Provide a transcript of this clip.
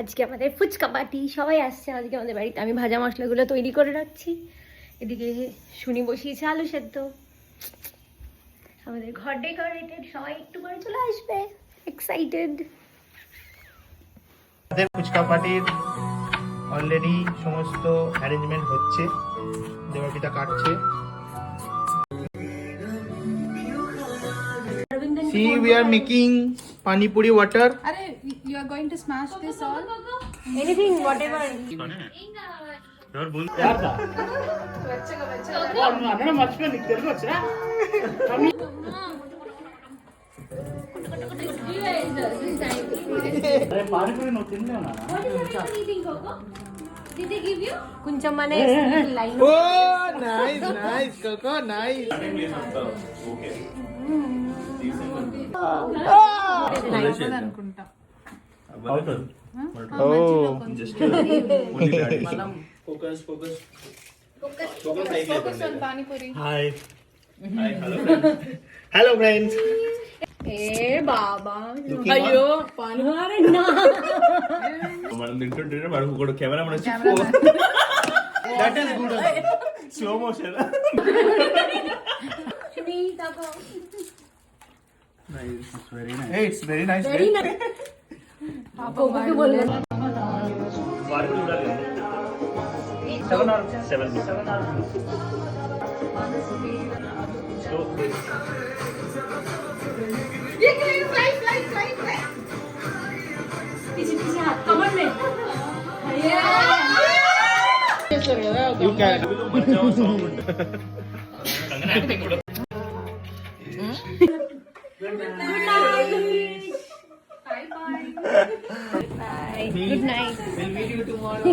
আজকে আমাদের ফুচকা পার্টি, সবাই আসছে আজকে আমাদের বাড়িতে। আমি ভাজা মশলাগুলো তৈরি করে রাখছি, এদিকে শুনি বসিয়েছে আলু সেদ্ধ। আমাদের ঘর ডেকোরেটেড, সবাই একটু করে চলে আসবে, এক্সাইটেড। আমাদের ফুচকা পার্টির অলরেডি সমস্ত অ্যারেঞ্জমেন্ট হচ্ছে, দেবাপিতা কাটছে। See, we are making pani puri water. Are you are going to smash this all? Anything, whatever. కొంచెం మనే line. Oh, nice, nice, Coco, nice. అనుకుంటా. Oh, Focus on pani puri. hi. Hello, friends. A Baba, Looking అయ్యో పాలు మారన్నా. మనం తింటుంటే మనకు కూడా camera మన That is good. Slow motion শুনি তাকো. Hey, it's very nice. Very right? Nice. কোকোকে বলবেন. पीछे पीछे हाथ कमर में. You can. Good night. We'll meet you tomorrow.